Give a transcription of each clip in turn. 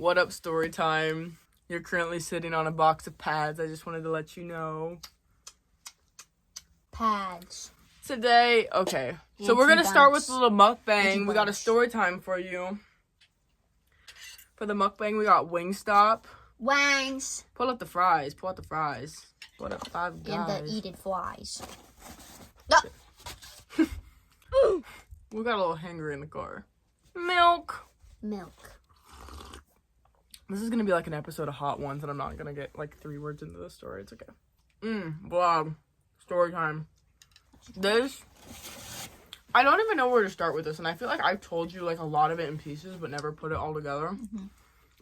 What up, story time? You're currently sitting on a box of pads. I just wanted to let you know. Pads. Today, okay. So we're going to start with a little mukbang. We got a story time for you. For the mukbang, we got Wingstop. Wangs. Pull up the fries. Pull out the fries. Pull up Five Guys. And the eaten flies. We got a little hanger in the car. Milk. This is going to be like an episode of Hot Ones, and I'm not going to get like 3 words into the story. It's okay. Vlog. Story time. This, I don't even know where to start with this, and I feel like I've told you like a lot of it in pieces, but never put it all together.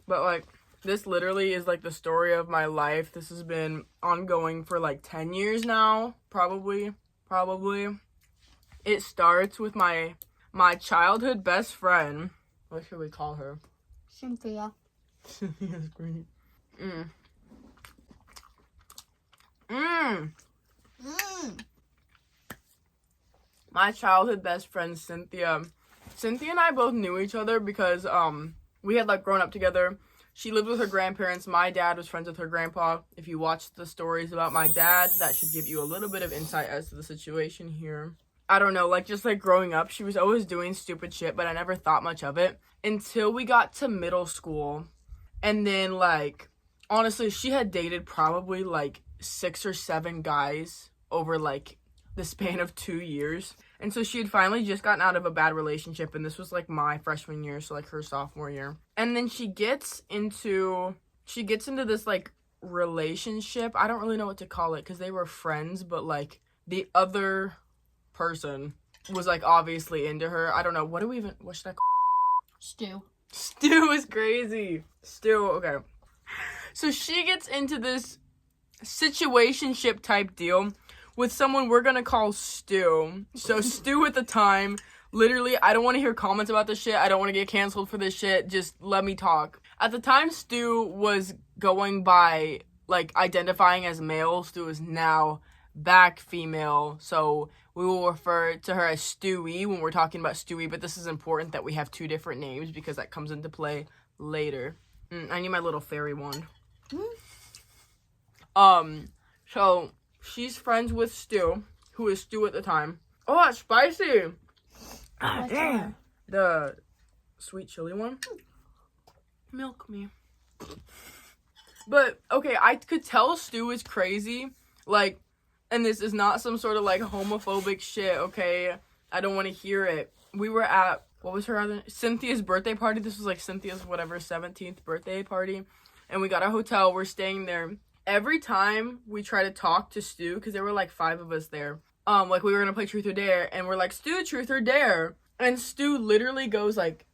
But like, this literally is like the story of my life. This has been ongoing for like 10 years now, probably. It starts with my childhood best friend. What should we call her? Cynthia. Cynthia's great. My childhood best friend, Cynthia. Cynthia and I both knew each other because we had like grown up together. She lived with her grandparents. My dad was friends with her grandpa. If you watch the stories about my dad, that should give you a little bit of insight as to the situation here. I don't know, like just like growing up, she was always doing stupid shit, but I never thought much of it until we got to middle school. And then like, honestly, she had dated probably like 6 or 7 guys over like the span of 2 years. And so she had finally just gotten out of a bad relationship, and this was like my freshman year, so like her sophomore year. And then she gets into this like relationship. I don't really know what to call it because they were friends, but like the other person was like obviously into her. I don't know. What should I call Stu. Stu is crazy. Stu, okay. So she gets into this situationship type deal with someone we're gonna call Stu. So Stu at the time, literally, I don't want to hear comments about this shit. I don't want to get canceled for this shit. Just let me talk. At the time, Stu was going by, like, identifying as male. Stu is now back female. So we will refer to her as Stewie when we're talking about Stewie. But this is important that we have 2 different names because that comes into play later. I need my little fairy wand. So she's friends with Stu, who is Stu at the time. Oh, that's spicy. Damn. The sweet chili one. Milk me. But, okay, I could tell Stu is crazy. Like, and this is not some sort of, like, homophobic shit, okay? I don't want to hear it. We were at, what was her other, Cynthia's birthday party. This was, like, Cynthia's, 17th birthday party. And we got a hotel. We're staying there. Every time we try to talk to Stu, because there were like 5 of us there, like we were gonna play Truth or Dare, and we're like, Stu, Truth or Dare, and Stu literally goes like,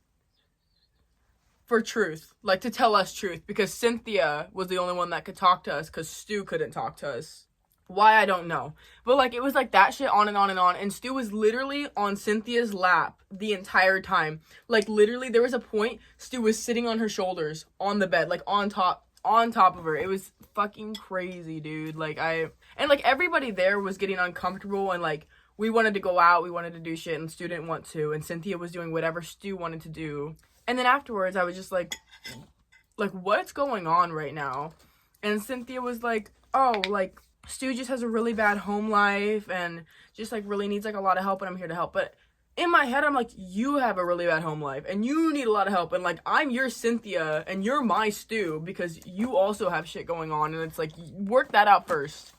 for truth, like to tell us truth, because Cynthia was the only one that could talk to us, because Stu couldn't talk to us. Why, I don't know. But like, it was like that shit on and on and on, and Stu was literally on Cynthia's lap the entire time. Like literally, there was a point, Stu was sitting on her shoulders, on the bed, like on top of her. It was fucking crazy, dude. Like everybody there was getting uncomfortable, and like we wanted to go out, we wanted to do shit, and Stu didn't want to, and Cynthia was doing whatever Stu wanted to do. And then afterwards I was just like what's going on right now? And Cynthia was like, oh, like Stu just has a really bad home life and just like really needs like a lot of help, and I'm here to help. But in my head, I'm like, you have a really bad home life, and you need a lot of help, and, like, I'm your Cynthia, and you're my Stu, because you also have shit going on, and it's like, work that out first.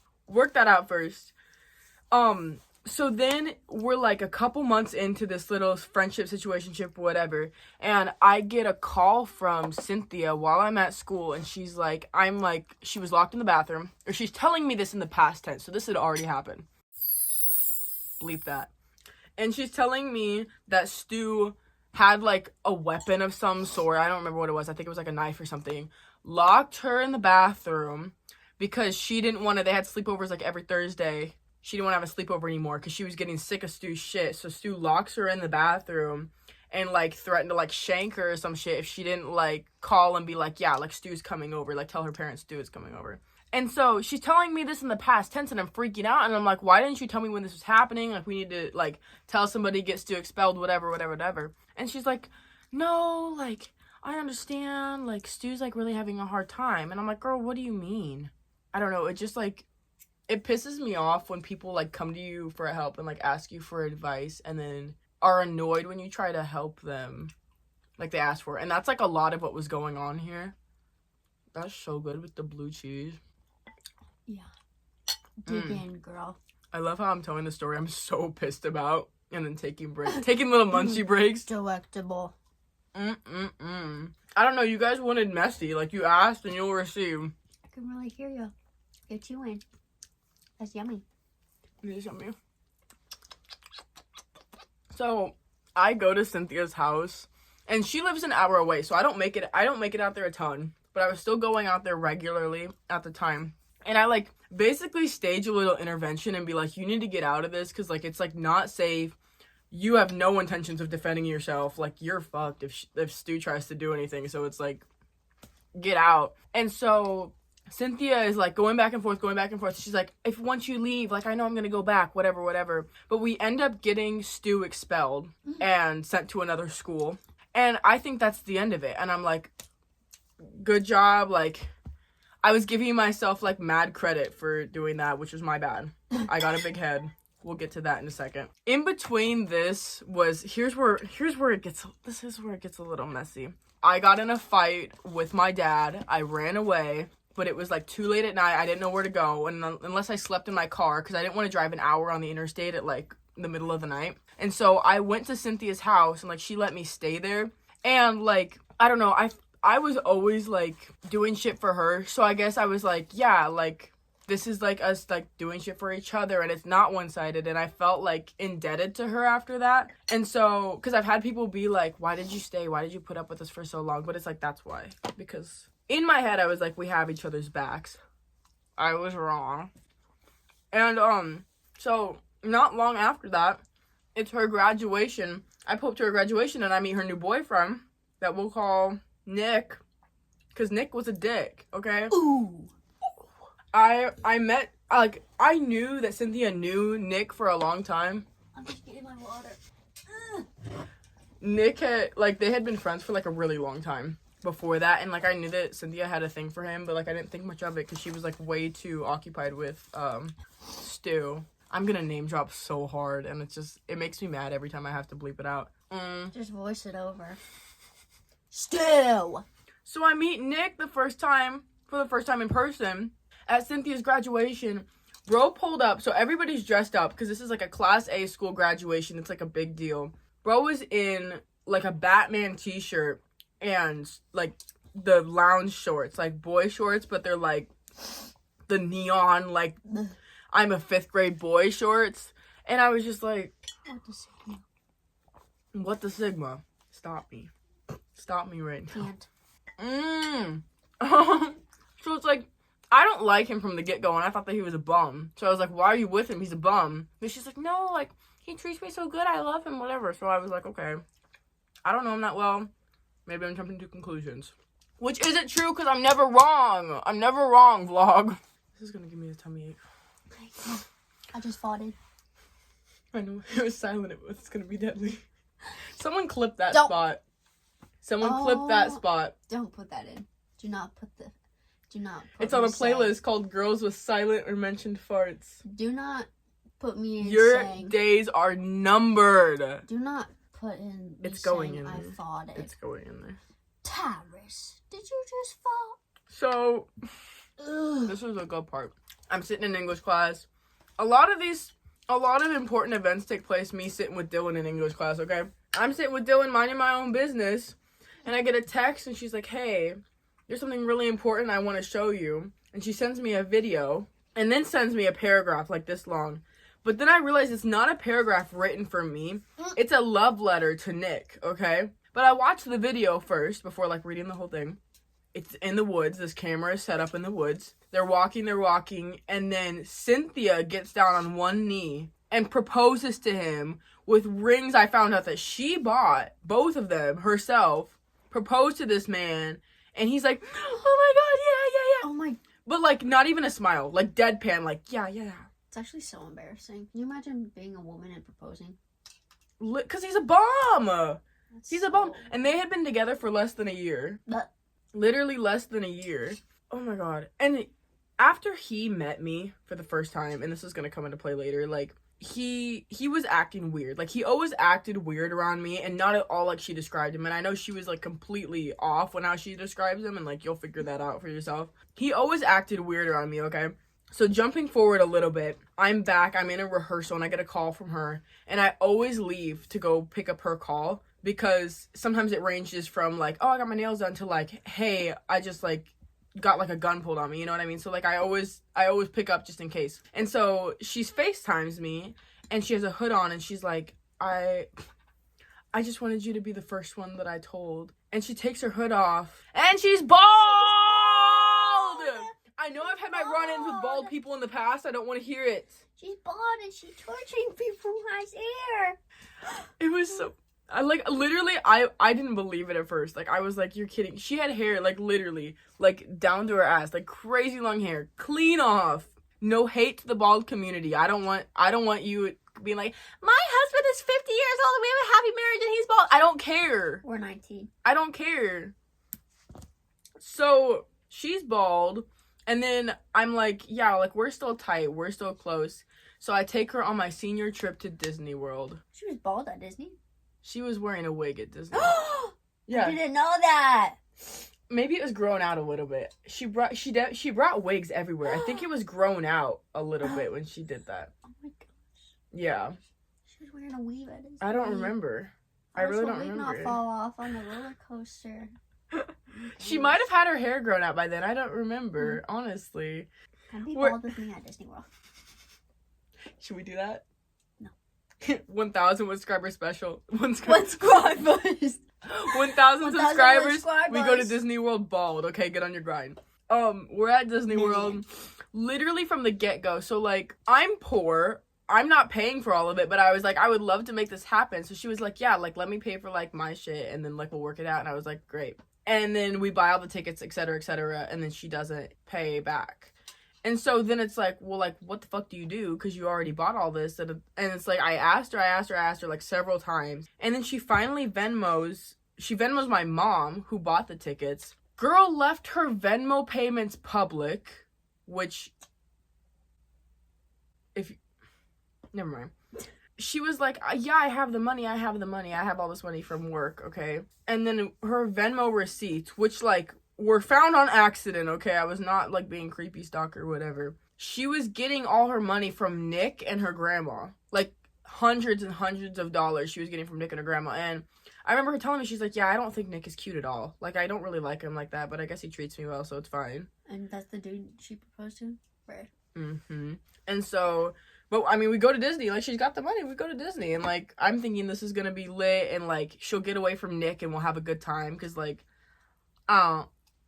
So then, we're, like, a couple months into this little friendship, situationship, whatever, and I get a call from Cynthia while I'm at school, and she's like, she was locked in the bathroom, or she's telling me this in the past tense, so this had already happened. Bleep that. And she's telling me that Stu had, like, a weapon of some sort. I don't remember what it was. I think it was, like, a knife or something. Locked her in the bathroom because she didn't want to. They had sleepovers, like, every Thursday. She didn't want to have a sleepover anymore because she was getting sick of Stu's shit. So Stu locks her in the bathroom and, like, threatened to, like, shank her or some shit if she didn't, like, call and be like, yeah, like, Stu's coming over. Like, tell her parents Stu is coming over. And so she's telling me this in the past tense, and I'm freaking out, and I'm like, why didn't you tell me when this was happening? Like, we need to, like, tell somebody, get Stu expelled, whatever. And she's like, no, like, I understand, like, Stu's, like, really having a hard time. And I'm like, girl, what do you mean? I don't know. It just, like, it pisses me off when people, like, come to you for help and, like, ask you for advice and then are annoyed when you try to help them. Like, they ask for it. And that's, like, a lot of what was going on here. That's so good with the blue cheese. Yeah. Dig in, girl. I love how I'm telling the story I'm so pissed about. And then taking little munchie breaks. Delectable. I don't know, you guys wanted messy. Like, you asked and you'll receive. I can really hear you. You're chewing. That's yummy. It is yummy. So, I go to Cynthia's house, and she lives an hour away, so I don't make it out there a ton. But I was still going out there regularly at the time. And I, like, basically stage a little intervention and be like, you need to get out of this, because, like, it's, like, not safe. You have no intentions of defending yourself. Like, you're fucked if Stu tries to do anything. So it's like, get out. And so Cynthia is like going back and forth. She's like, if once you leave, like, I know I'm going to go back, whatever. But we end up getting Stu expelled and sent to another school. And I think that's the end of it. And I'm like, good job. Like, I was giving myself, like, mad credit for doing that, which was my bad. I got a big head. We'll get to that in a second. In between this was, this is where it gets a little messy. I got in a fight with my dad. I ran away, but it was like too late at night. I didn't know where to go, and unless I slept in my car, because I didn't want to drive an hour on the interstate at like the middle of the night. And so I went to Cynthia's house, and like she let me stay there. And like, I don't know, I was always like doing shit for her. So I guess I was like, yeah, like, this is, like, us, like, doing shit for each other, and it's not one-sided, and I felt, like, indebted to her after that. And so, because I've had people be like, why did you stay? Why did you put up with us for so long? But it's like, that's why. Because in my head, I was like, we have each other's backs. I was wrong. And, so, not long after that, it's her graduation. I pull up to her graduation, and I meet her new boyfriend that we'll call Nick, because Nick was a dick, okay? Ooh. I met, like, I knew that Cynthia knew Nick for a long time. I'm just getting my water. Nick had, like, they had been friends for, like, a really long time before that. And, like, I knew that Cynthia had a thing for him, but, like, I didn't think much of it because she was, like, way too occupied with, Stu. I'm gonna name drop so hard, and it makes me mad every time I have to bleep it out. Just voice it over. Stu! So I meet Nick for the first time in person. At Cynthia's graduation, bro pulled up. So everybody's dressed up because this is like a Class A school graduation. It's like a big deal. Bro was in like a Batman t-shirt and like the lounge shorts, like boy shorts, but they're like the neon, like I'm a 5th grade boy shorts. And I was just like, what the Sigma? Stop me right now. So it's like, I don't like him from the get-go, and I thought that he was a bum. So I was like, why are you with him? He's a bum. But she's like, no, like, he treats me so good. I love him, whatever. So I was like, okay. I don't know him that well. Maybe I'm jumping to conclusions. Which isn't true, because I'm never wrong. I'm never wrong, vlog. This is going to give me a tummy ache. I just farted. I know. It was silent. It's going to be deadly. Someone clip that spot. Clip that spot. Don't put that in. Do not put it's on a playlist called Girls with Silent or Mentioned Farts. Do not put me in Your days are numbered. Do not put in me it's going in I there. farted. It's going in there. Tyrus, did you just fart? So, this was a good part. I'm sitting in English class. A lot of important events take place me sitting with Dylan in English class, okay? I'm sitting with Dylan minding my own business, and I get a text, and she's like, hey, there's something really important I want to show you. And she sends me a video and then sends me a paragraph like this long. But then I realized it's not a paragraph written for me. It's a love letter to Nick, okay? But I watched the video first before, like, reading the whole thing. It's in the woods. This camera is set up in the woods. They're walking. And then Cynthia gets down on one knee and proposes to him with rings I found out that she bought, both of them, herself, proposed to this man. And he's like, oh my God, yeah. Oh my. But, like, not even a smile. Like, deadpan, like, yeah. It's actually so embarrassing. Can you imagine being a woman and proposing? Because he's a bum. He's a bum. And they had been together for less than a year. Literally less than a year. Oh my god. And after he met me for the first time, and this is gonna come into play later, like, he was acting weird. Like, he always acted weird around me, and not at all like she described him. And I know she was, like, completely off when how she describes him, and, like, you'll figure that out for yourself. He always acted weird around me, okay? So jumping forward a little bit, I'm back, I'm in a rehearsal, and I get a call from her, and I always leave to go pick up her call, because sometimes it ranges from, like, oh, I got my nails done, to, like, hey, I just, like, got, like, a gun pulled on me, you know what I mean? So, like, I always pick up just in case. And so she's FaceTimes me, and she has a hood on, and she's like, I just wanted you to be the first one that I told. And she takes her hood off, and she's bald! I know I've had my run-ins with bald people in the past. I don't want to hear it. She's bald, and she's torturing people with my hair. It was so... I didn't believe it at first. Like, I was like, you're kidding. She had hair, like, literally, like, down to her ass. Like, crazy long hair. Clean off. No hate to the bald community. I don't want you being like, my husband is 50 years old and we have a happy marriage and he's bald. I don't care. We're 19. I don't care. So, she's bald. And then I'm like, yeah, like, we're still tight. We're still close. So, I take her on my senior trip to Disney World. She was bald at Disney? She was wearing a wig at Disney. Yeah. I didn't know that. Maybe it was grown out a little bit. She brought wigs everywhere. I think it was grown out a little bit when she did that. Oh my gosh. Yeah. She was wearing a weave at Disney. I don't remember. I really don't remember. Not fall off on the roller coaster. She might have had her hair grown out by then. I don't remember, honestly. Can be bald with me at Disney World. Should we do that? No. 1,000 subscriber special. 1,000 subscribers. 1,000 subscribers. We go to Disney World bald. Okay, get on your grind. We're at Disney World literally from the get-go. So, like, I'm poor. I'm not paying for all of it, but I was like, I would love to make this happen. So she was like, yeah, like, let me pay for, like, my shit, and then, like, we'll work it out. And I was like, great. And then we buy all the tickets, et cetera, and then she doesn't pay back. And so then it's like, well, like, what the fuck do you do? Because you already bought all this. And it's like, I asked her, like, several times. And then she finally Venmos my mom, who bought the tickets. Girl left her Venmo payments public, which, never mind. She was like, yeah, I have the money. I have all this money from work, okay? And then her Venmo receipts, which, like, were found on accident, okay? I was not, like, being creepy stalker or whatever. She was getting all her money from Nick and her grandma. Like, hundreds and hundreds of dollars she was getting from Nick and her grandma. And I remember her telling me, she's like, yeah, I don't think Nick is cute at all. Like, I don't really like him like that, but I guess he treats me well, so it's fine. And that's the dude she proposed to? Right. Mm-hmm. And so... But, I mean, we go to Disney. Like, she's got the money. We go to Disney. And, like, I'm thinking this is going to be lit. And, like, she'll get away from Nick and we'll have a good time. Because, like, I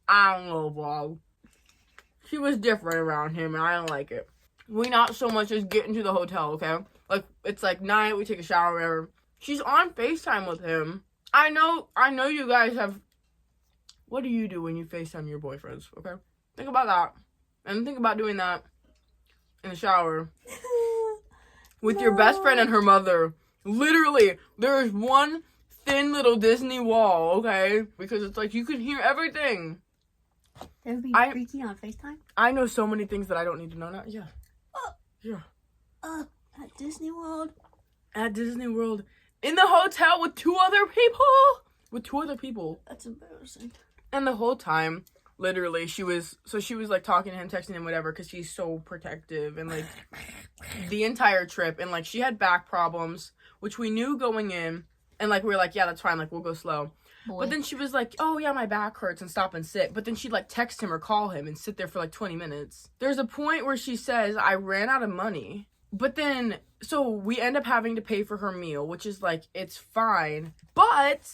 don't know, bro. She was different around him. And I don't like it. We not so much as get into the hotel, okay? Like, it's, like, night. We take a shower, whatever. She's on FaceTime with him. I know you guys have... What do you do when you FaceTime your boyfriends, okay? Think about that. And think about doing that in the shower. With your best friend and her mother. Literally, there's one thin little Disney wall, okay? Because it's like, you can hear everything. They would be freaky on FaceTime? I know so many things that I don't need to know now. Yeah. Yeah. At Disney World? At Disney World. In the hotel with two other people? That's embarrassing. And the whole time... Literally, she was like talking to him, texting him, whatever, because she's so protective, and like the entire trip, and like she had back problems, which we knew going in, and like we were like, yeah, that's fine, like we'll go slow. Boy. But then she was like, oh yeah, my back hurts, and stop and sit. But then she'd like text him or call him and sit there for like 20 minutes. There's a point where she says, I ran out of money. But then, so we end up having to pay for her meal, which is like, it's fine. But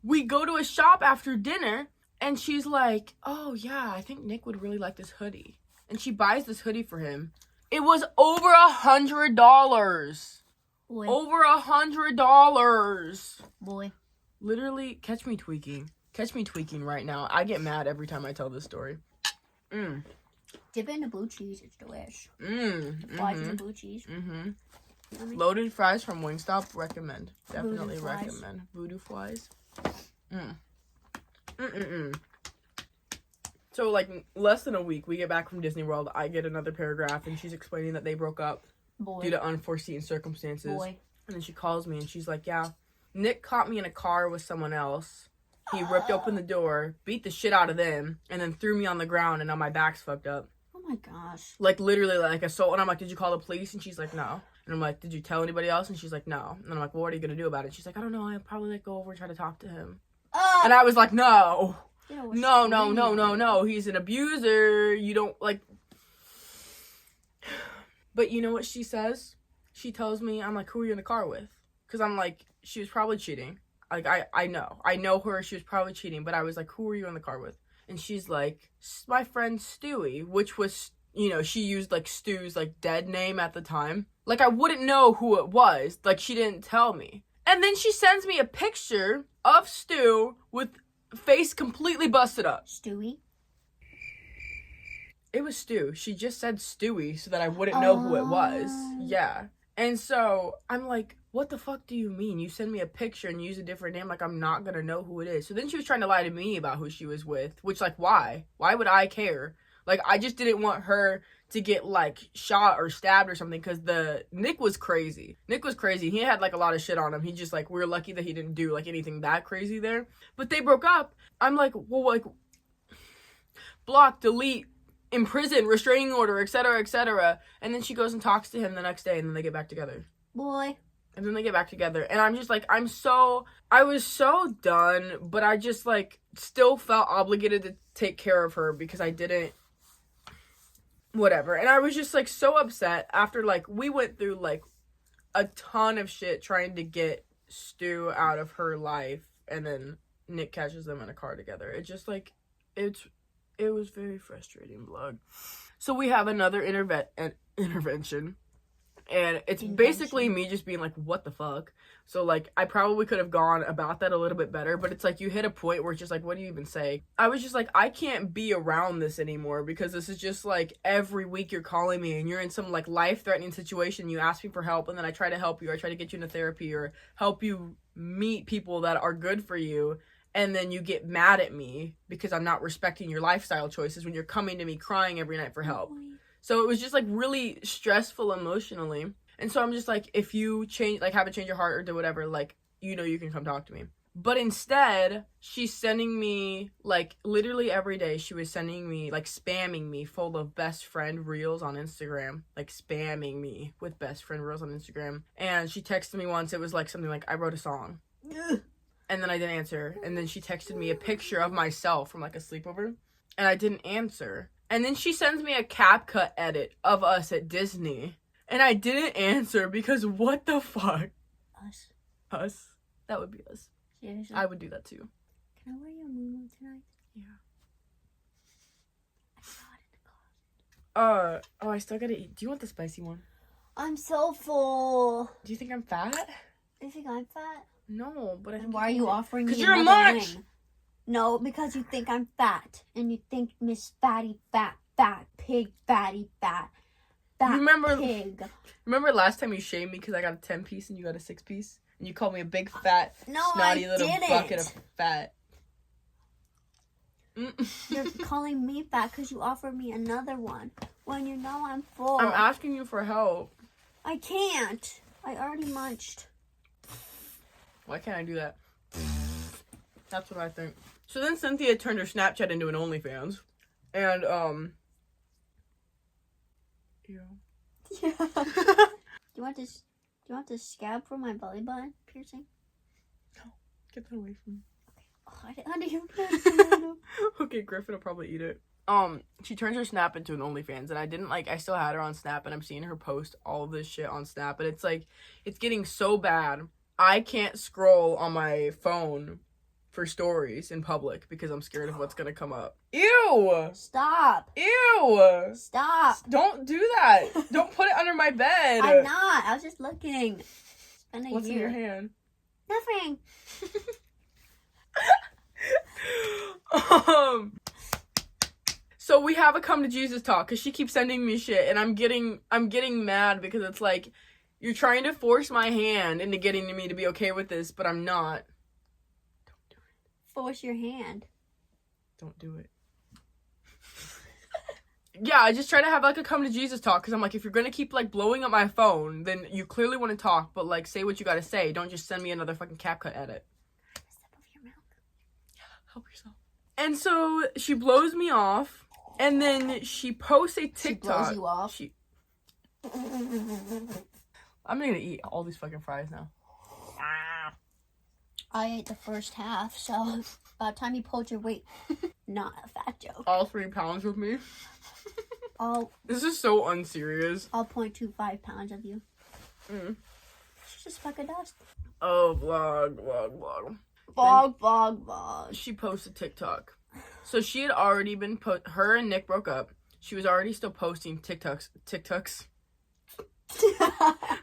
we go to a shop after dinner. And she's like, oh, yeah, I think Nick would really like this hoodie. And she buys this hoodie for him. It was over $100. Boy. Over $100. Boy. Literally, catch me tweaking. Catch me tweaking right now. I get mad every time I tell this story. Dip it in the blue cheese. It's delish. Mm-hmm. Fries in the blue cheese. Mm-hmm. Loaded fries from Wingstop, recommend. Definitely Voodoo fries. recommend. Voodoo flies. So, like, less than a week, we get back from Disney World. I get another paragraph, and she's explaining that they broke up due to unforeseen circumstances. And then she calls me, and she's like, yeah, Nick caught me in a car with someone else. He ripped open the door, beat the shit out of them, and then threw me on the ground, and now my back's fucked up. Oh, my gosh. Like, literally, like, assault. And I'm like, did you call the police? And she's like, no. And I'm like, did you tell anybody else? And she's like, no. And I'm like, well, what are you going to do about it? She's like, I don't know. I'll probably, like, go over and try to talk to him. And I was like, no. No. He's an abuser. You don't, like... But you know what she says? She tells me, I'm like, who are you in the car with? Because I'm like, she was probably cheating. Like, I know her. She was probably cheating. But I was like, who are you in the car with? And she's like, my friend Stewie, which was, you know, she used, like, Stu's, like, dead name at the time. Like, I wouldn't know who it was. Like, she didn't tell me. And then she sends me a picture of Stu with face completely busted up. Stewie? It was Stu. She just said Stewie so that I wouldn't know who it was. Yeah. And so I'm like, what the fuck do you mean? You send me a picture and use a different name, like I'm not gonna know who it is. So then she was trying to lie to me about who she was with, which, like, why? Why would I care? Like, I just didn't want her to get, like, shot or stabbed or something, because Nick was crazy. He had, like, a lot of shit on him. He just, like, we were lucky that he didn't do, like, anything that crazy there. But they broke up. I'm like, well, like, block, delete, imprison, restraining order, etc., etc. And then she goes and talks to him the next day, and then they get back together. Boy. And then they get back together. And I'm just like, I was so done, but I just, like, still felt obligated to take care of her because I didn't, whatever. And I was just, like, so upset after, like, we went through, like, a ton of shit trying to get Stu out of her life. And then Nick catches them in a car together. It just, like, it was very frustrating, vlog. So we have another intervention. And it's basically me just being like, what the fuck? So, like, I probably could have gone about that a little bit better, but it's like you hit a point where it's just like, what do you even say? I was just like, I can't be around this anymore because this is just like every week you're calling me and you're in some, like, life-threatening situation. You ask me for help and then I try to help you, or I try to get you into therapy or help you meet people that are good for you. And then you get mad at me because I'm not respecting your lifestyle choices when you're coming to me crying every night for help. So it was just, like, really stressful emotionally. And so I'm just like, if you change, like, have a change of heart or do whatever, like, you know, you can come talk to me. But instead, she's sending me, like, literally every day, she was sending me, like, spamming me full of best friend reels on Instagram. Like, spamming me with best friend reels on Instagram. And she texted me once, it was, like, something like, I wrote a song. And then I didn't answer. And then she texted me a picture of myself from, like, a sleepover. And I didn't answer. And then she sends me a CapCut edit of us at Disney. And I didn't answer because what the fuck? Us? That would be us. Seriously? I would do that too. Can I wear your muumuu tonight? Yeah. I saw it in the closet. Oh, I still gotta eat. Do you want the spicy one? I'm so full. Do you think I'm fat? Do you think I'm fat? No, but I think... And why are you offering me because you're another much! wing? No, because you think I'm fat. And you think Miss Fatty Fat Pig Fatty Fat Pig. Remember last time you shamed me because I got a 10-piece and you got a 6-piece? And you called me a big fat, snotty little bucket of fat. You're calling me fat because you offered me another one when you know I'm full. I'm asking you for help. I can't. I already munched. Why can't I do that? That's what I think. So then Cynthia turned her Snapchat into an OnlyFans. And, Yeah. Do you want this scab for my belly button piercing? No. Get that away from me. Okay. How do you Okay, Griffin will probably eat it. She turns her Snap into an OnlyFans, and I still had her on Snap, and I'm seeing her post all of this shit on Snap, and it's like, it's getting so bad. I can't scroll on my phone for stories in public because I'm scared of what's gonna come up. Ew! Stop! Ew! Stop! Don't do that! Don't put it under my bed! I'm not! I was just looking. It's been a What's year. in your hand? Nothing! So we have a come to Jesus talk because she keeps sending me shit and I'm getting mad because it's like, You're trying to force my hand into getting me to be okay with this, but I'm not. Don't do it. Force your hand. Don't do it. Yeah, I just try to have, like, a come to Jesus talk, because I'm like, if you're gonna keep, like, blowing up my phone, then you clearly want to talk, but, like, say what you gotta say. Don't just send me another fucking CapCut edit. Sip of your milk. Yeah, help yourself. And so, she blows me off, and then she posts a TikTok. She blows you off? I'm gonna eat all these fucking fries now. I ate the first half, so by the time you pulled your weight, not a fat joke. All 3 pounds with me. This is so unserious. All 0.25 pounds of you. She's just fucking dust. Oh, vlog. Vlog. She posted TikTok. So she had already been her and Nick broke up. She was already still posting TikToks.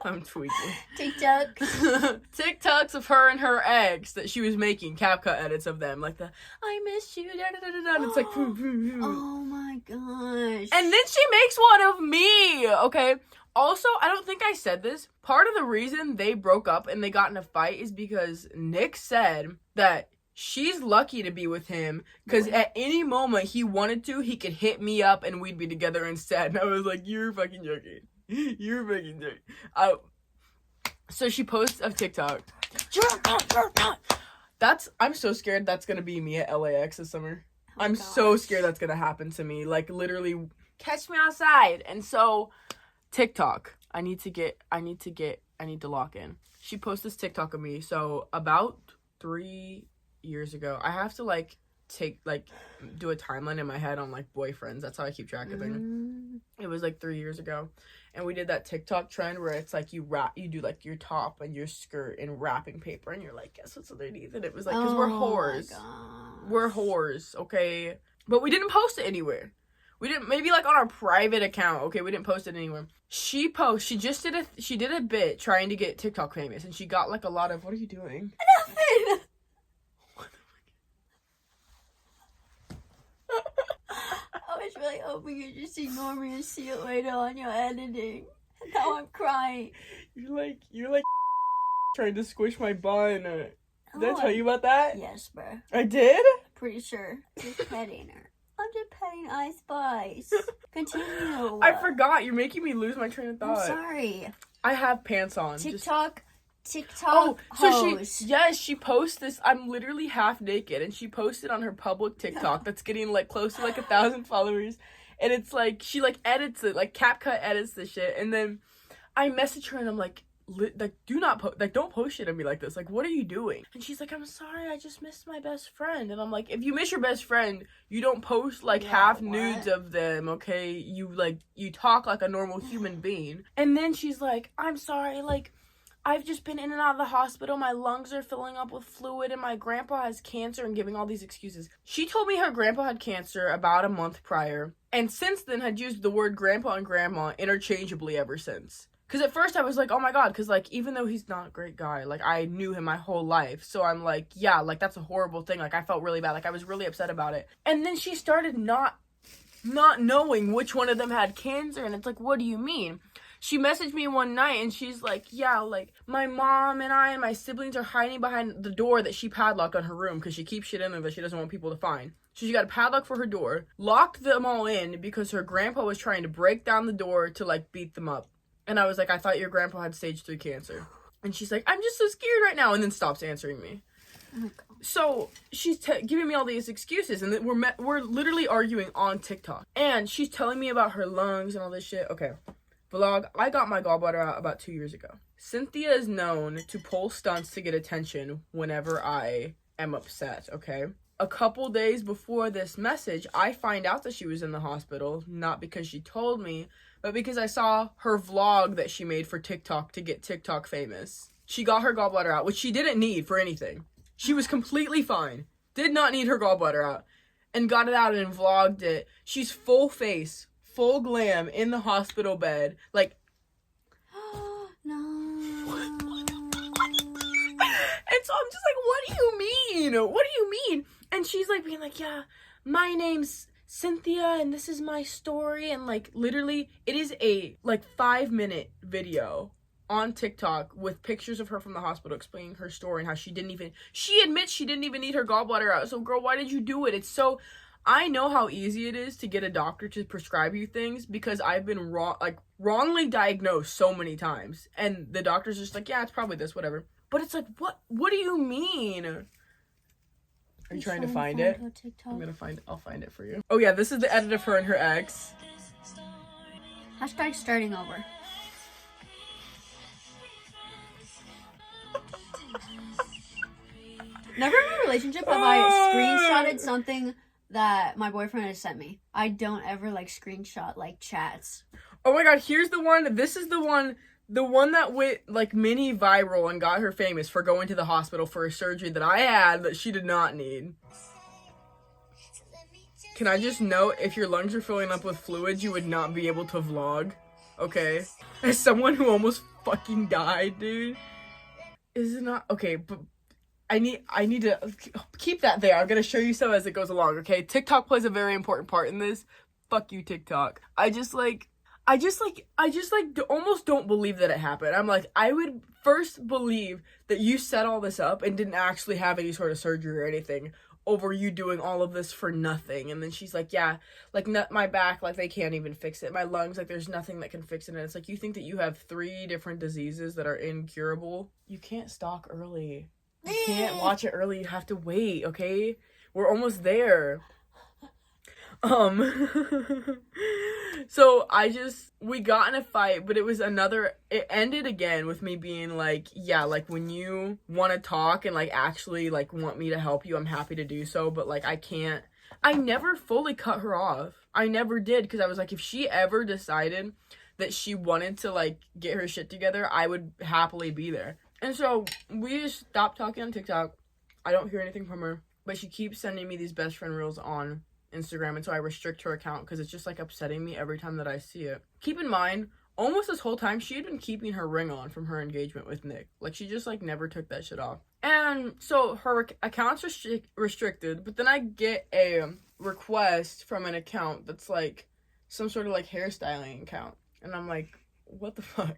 I'm tweaking. TikToks of her and her ex that she was making CapCut edits of them, like the I miss you, da da da da. And it's like, oh my gosh. And then she makes one of me. Okay. Also, I don't think I said this. Part of the reason they broke up and they got in a fight is because Nick said that she's lucky to be with him because at any moment he wanted to, he could hit me up and we'd be together instead. And I was like, you're fucking joking. You're fucking joking. So she posts a TikTok. I'm so scared that's gonna be me at LAX this summer. I'm so scared that's gonna happen to me. Like, literally, catch me outside. And so, TikTok. I need to lock in. She posted this TikTok of me. So, about 3 years ago, I have to, like, do a timeline in my head on, like, boyfriends. That's how I keep track of things. It was, like, 3 years ago. And we did that TikTok trend where it's, like, you do, like, your top and your skirt in wrapping paper. And you're like, guess what's underneath? And it was, like, because we're whores. We're whores, okay? But we didn't post it anywhere. We didn't, maybe, like, on our private account. Okay, we didn't post it anywhere. She did a bit trying to get TikTok famous. And she got, like, a lot of, what are you doing? Nothing! I was really hoping you'd just ignore me and see it later on your editing. Now I'm crying. You're like trying to squish my bun. Did I tell you about that? Yes, bro. I did? Pretty sure. Just petting her. I'm just petting Ice Spice. Continue. I forgot. You're making me lose my train of thought. I'm sorry. I have pants on. TikTok. Oh, so host. she posts this. I'm literally half naked, and she posted on her public TikTok that's getting like close to like 1,000 followers, and it's like she like edits it, like CapCut edits the shit, and then I message her and I'm like don't post shit on me like this. Like, what are you doing? And she's like, I'm sorry, I just missed my best friend. And I'm like, if you miss your best friend, you don't post like half nudes of them, okay? You talk like a normal human being. And then she's like, I'm sorry, like, I've just been in and out of the hospital. My lungs are filling up with fluid and my grandpa has cancer, and giving all these excuses. She told me her grandpa had cancer about a month prior, and since then had used the word grandpa and grandma interchangeably ever since. Because at first I was like, oh my god, because like, even though he's not a great guy, like, I knew him my whole life. So I'm like, yeah, like, that's a horrible thing. Like, I felt really bad. Like, I was really upset about it. And then she started not knowing which one of them had cancer, and it's like, what do you mean? She messaged me one night and she's like, yeah, like, my mom and I and my siblings are hiding behind the door that she padlocked on her room because she keeps shit in there that she doesn't want people to find. So she got a padlock for her door, locked them all in because her grandpa was trying to break down the door to, like, beat them up. And I was like, I thought your grandpa had stage 3 cancer. And she's like, I'm just so scared right now, and then stops answering me. Oh my God. So she's giving me all these excuses, and we're literally arguing on TikTok. And she's telling me about her lungs and all this shit. Okay. Vlog, I got my gallbladder out about 2 years ago. Cynthia is known to pull stunts to get attention whenever I am upset, okay? A couple days before this message, I find out that she was in the hospital, not because she told me, but because I saw her vlog that she made for TikTok to get TikTok famous. She got her gallbladder out, which she didn't need for anything. She was completely fine. Did not need her gallbladder out. And got it out and vlogged it. She's full face, full glam in the hospital bed, like, no. And so I'm just like, what do you mean? What do you mean? And she's like being like, yeah, my name's Cynthia and this is my story. And like, literally, it is a like 5-minute video on TikTok with pictures of her from the hospital explaining her story and how she admits she didn't even need her gallbladder out. So girl, why did you do it? I know how easy it is to get a doctor to prescribe you things because I've been wrongly diagnosed so many times. And the doctor's just like, yeah, it's probably this, whatever. But it's like, what do you mean? Are you trying to find it? I'll find it for you. Oh yeah, this is the edit of her and her ex. Hashtag starting over. Never in a relationship have I screenshotted something that my boyfriend has sent me. I don't ever screenshot chats. Oh my god, here's the one. This is the one that went mini viral and got her famous for going to the hospital for a surgery that I had that she did not need. Can I just note, if your lungs are filling up with fluids, you would not be able to vlog. Okay? As someone who almost fucking died, dude. Is it not? Okay, but I need to keep that there. I'm gonna show you some as it goes along, okay? TikTok plays a very important part in this. Fuck you, TikTok. I almost don't believe that it happened. I'm like, I would first believe that you set all this up and didn't actually have any sort of surgery or anything over you doing all of this for nothing. And then she's like, yeah, my back, they can't even fix it. My lungs, there's nothing that can fix it. And it's you think that you have 3 different diseases that are incurable. You can't stalk early. You can't watch it early. You have to wait, okay? We're almost there. So we got in a fight, but it ended again with me being yeah, when you want to talk and actually want me to help you, I'm happy to do so, but I never fully cut her off. I never did, because I was if she ever decided that she wanted to get her shit together, I would happily be there. And so we just stopped talking on TikTok. I don't hear anything from her, but she keeps sending me these best friend reels on Instagram, and so I restrict her account because it's just upsetting me every time that I see it. Keep in mind, almost this whole time she had been keeping her ring on from her engagement with Nick. She just never took that shit off. And so her account's restricted, but then I get a request from an account that's some sort of hairstyling account, and I'm like, what the fuck?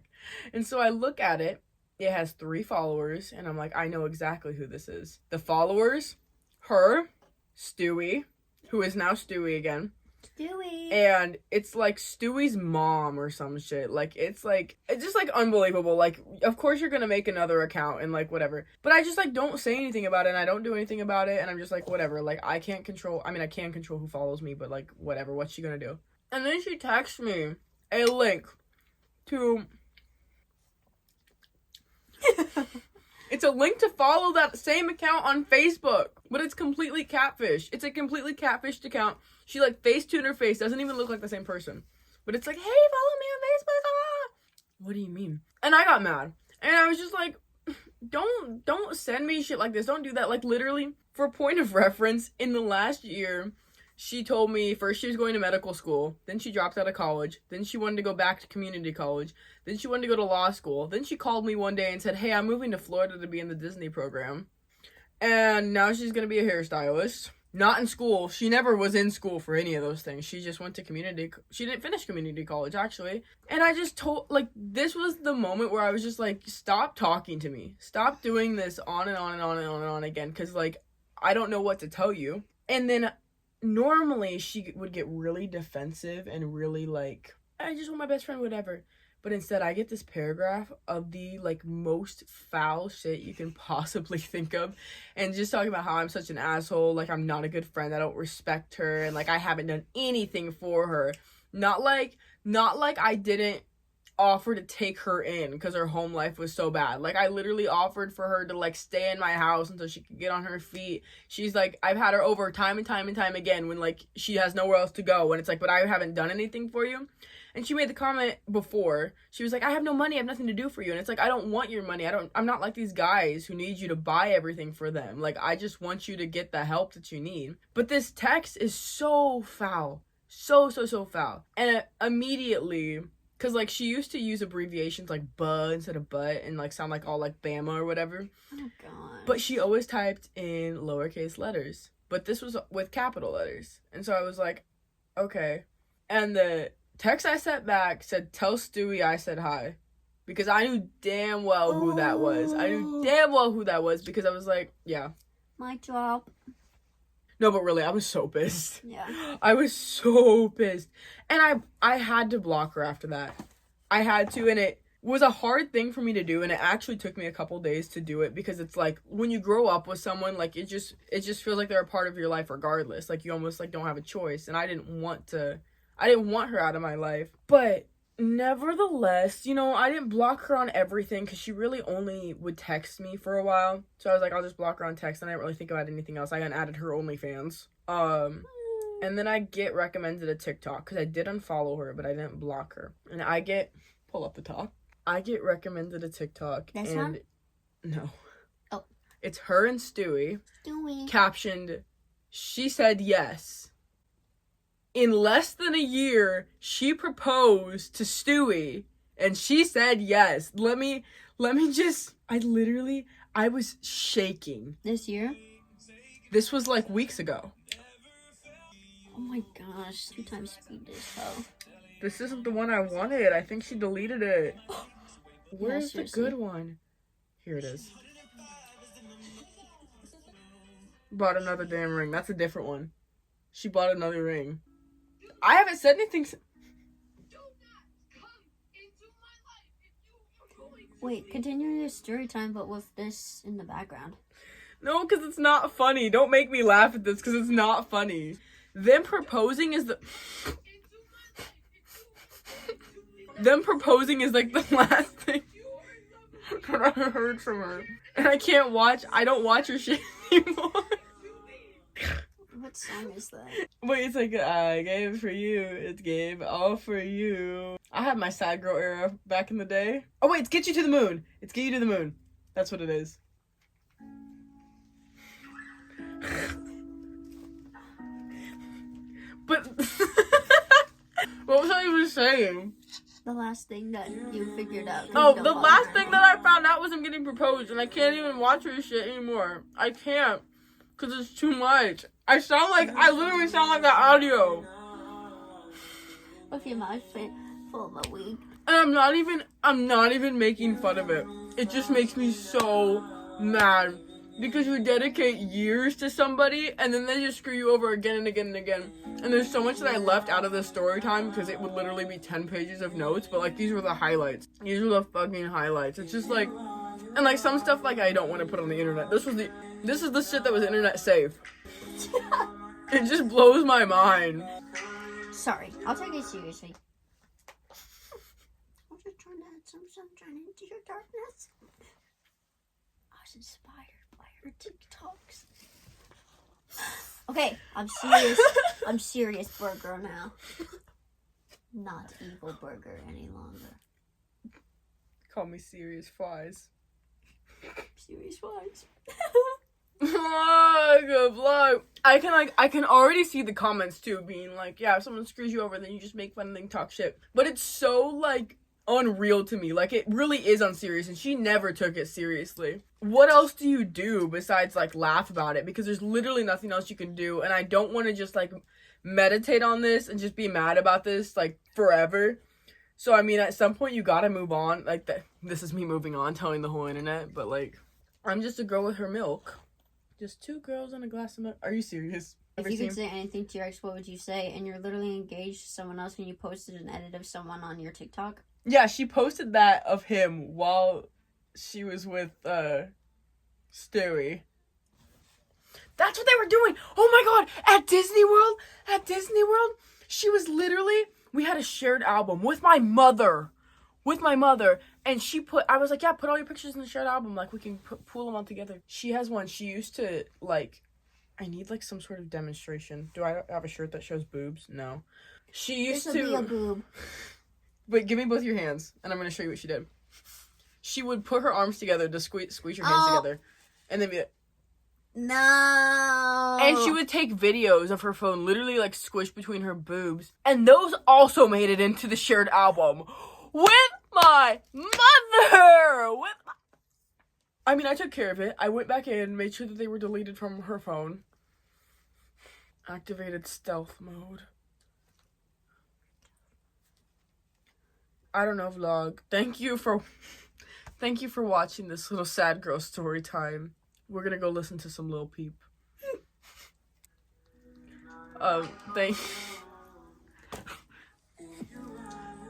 And so I look at it. It has 3 followers, and I'm I know exactly who this is. The followers, her, Stewie, who is now Stewie again. Stewie. And it's Stewie's mom or some shit. It's just unbelievable. Of course you're gonna make another account and whatever. But I just don't say anything about it, and I don't do anything about it, and I'm just whatever. I can control who follows me, but whatever. What's she gonna do? And then she texts me a link to... It's a link to follow that same account on Facebook, but it's completely catfish. It's a completely catfished account. She facetuned her face, doesn't even look like the same person. But it's hey, follow me on Facebook. Ah! What do you mean? And I got mad. And I was just don't send me shit like this. Don't do that. Literally, for a point of reference, in the last year, she told me first she was going to medical school, then she dropped out of college, then she wanted to go back to community college, then she wanted to go to law school, then she called me one day and said, hey, I'm moving to Florida to be in the Disney program, and now she's going to be a hairstylist. Not in school. She never was in school for any of those things. She just went to she didn't finish community college, actually. And I just told, this was the moment where I was just stop talking to me. Stop doing this on and on and on and on and on again, because, I don't know what to tell you. And then normally she would get really defensive and really I just want my best friend, whatever. But instead I get this paragraph of the most foul shit you can possibly think of, and just talking about how I'm such an asshole, I'm not a good friend, I don't respect her, and I haven't done anything for her. Not like I didn't offer to take her in because her home life was so bad. I literally offered for her to stay in my house until she could get on her feet. She's I've had her over time and time and time again when she has nowhere else to go, and it's but I haven't done anything for you. And she made the comment before, she was I have no money, I have nothing to do for you. And it's I don't want your money. I'm not like these guys who need you to buy everything for them. I just want you to get the help that you need. But this text is so foul. So foul. And immediately, because she used to use abbreviations buh instead of butt, and sound all Bama or whatever. Oh god. But she always typed in lowercase letters. But this was with capital letters. And so I was okay. And the text I sent back said, tell Stewie I said hi. because I knew damn well who that was. I knew damn well who that was because I was like, yeah. Mic drop. No, but really, I was so pissed. Yeah. I was so pissed. And I had to block her after that. I had to, and it was a hard thing for me to do, and it actually took me a couple days to do it because it's like when you grow up with someone, like it just feels like they're a part of your life regardless. Like you almost like don't have a choice, and I didn't want her out of my life. But nevertheless, you know, I didn't block her on everything because she really only would text me for a while. So I was like, I'll just block her on text, and I didn't really think about anything else. I added her OnlyFans. And then I get recommended a TikTok because I did unfollow her, but I didn't block her. And pull up the top. I get recommended a TikTok. This and one? No. Oh. It's her and Stewie. Stewie. Captioned, she said yes. In less than a year, she proposed to Stewie, and she said yes. Let me just, I was shaking. This year? This was like weeks ago. Oh my gosh, sometimes speed is hell. This isn't the one I wanted. I think she deleted it. Where's the good one? Here it is. Bought another damn ring. That's a different one. She bought another ring. I haven't said anything. Wait, continue your story time, but with this in the background. No, because it's not funny. Don't make me laugh at this because it's not funny. Them proposing is like the last thing that I heard from her. And I don't watch her shit anymore. What song is that? Wait, it's like, I gave for you, it gave all for you. I had my sad girl era back in the day. Oh wait, it's Get You to the Moon. It's Get You to the Moon. That's what it is. But what was I even saying? The last thing that you figured out. Oh, the last thing that I found out was I'm getting proposed, and I can't even watch her shit anymore. I can't, because it's too much. I literally sound like that audio. With your mouth full of a weed. And I'm not even making fun of it. It just makes me so mad. Because you dedicate years to somebody, and then they just screw you over again and again and again. And there's so much that I left out of this story time, because it would literally be 10 pages of notes, but, like, these were the highlights. These were the fucking highlights. It's just, like, and, like, some stuff, like, I don't want to put on the internet. This is the shit that was internet safe. It just blows my mind. Sorry, I'll take it seriously. I'm just trying to add some sunshine into your darkness. I was inspired by her TikToks. Okay, I'm serious. I'm serious burger now. Not evil burger any longer. Call me Serious Flies. Serious Flies. I can already see the comments too being like, yeah, if someone screws you over, then you just make fun and then talk shit. But it's so, like, unreal to me. Like, it really is unserious, and she never took it seriously. What else do you do besides, like, laugh about it? Because there's literally nothing else you can do, and I don't want to just, like, meditate on this and just be mad about this, like, forever. So, I mean, at some point, you gotta move on. Like, this is me moving on, telling the whole internet, but, like, I'm just a girl with her milk. Just 2 girls and a glass of milk. Are you serious? If you could say anything to your ex, what would you say? And you're literally engaged to someone else when you posted an edit of someone on your TikTok? Yeah, she posted that of him while she was with, Stewie. That's what they were doing! Oh my god! At Disney World, she was literally, we had a shared album with my mother, and I was like, yeah, put all your pictures in the shared album, like, we can pool them all together. She has one, she used to, like, I need, like, some sort of demonstration. Do I have a shirt that shows boobs? No. She used to... Be a boob. Wait, give me both your hands, and I'm gonna show you what she did. She would put her arms together to squeeze your hands together, and then be like... No. And she would take videos of her phone, literally, like, squished between her boobs, and those also made it into the shared album. With my mother! I mean, I took care of it. I went back in, made sure that they were deleted from her phone. Activated stealth mode. I don't know, vlog. Thank you for watching this little sad girl story time. We're gonna go listen to some Lil Peep.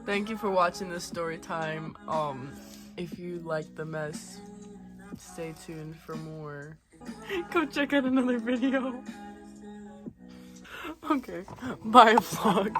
Thank you for watching this story time. If you like the mess, stay tuned for more. Go check out another video. Okay, bye vlog.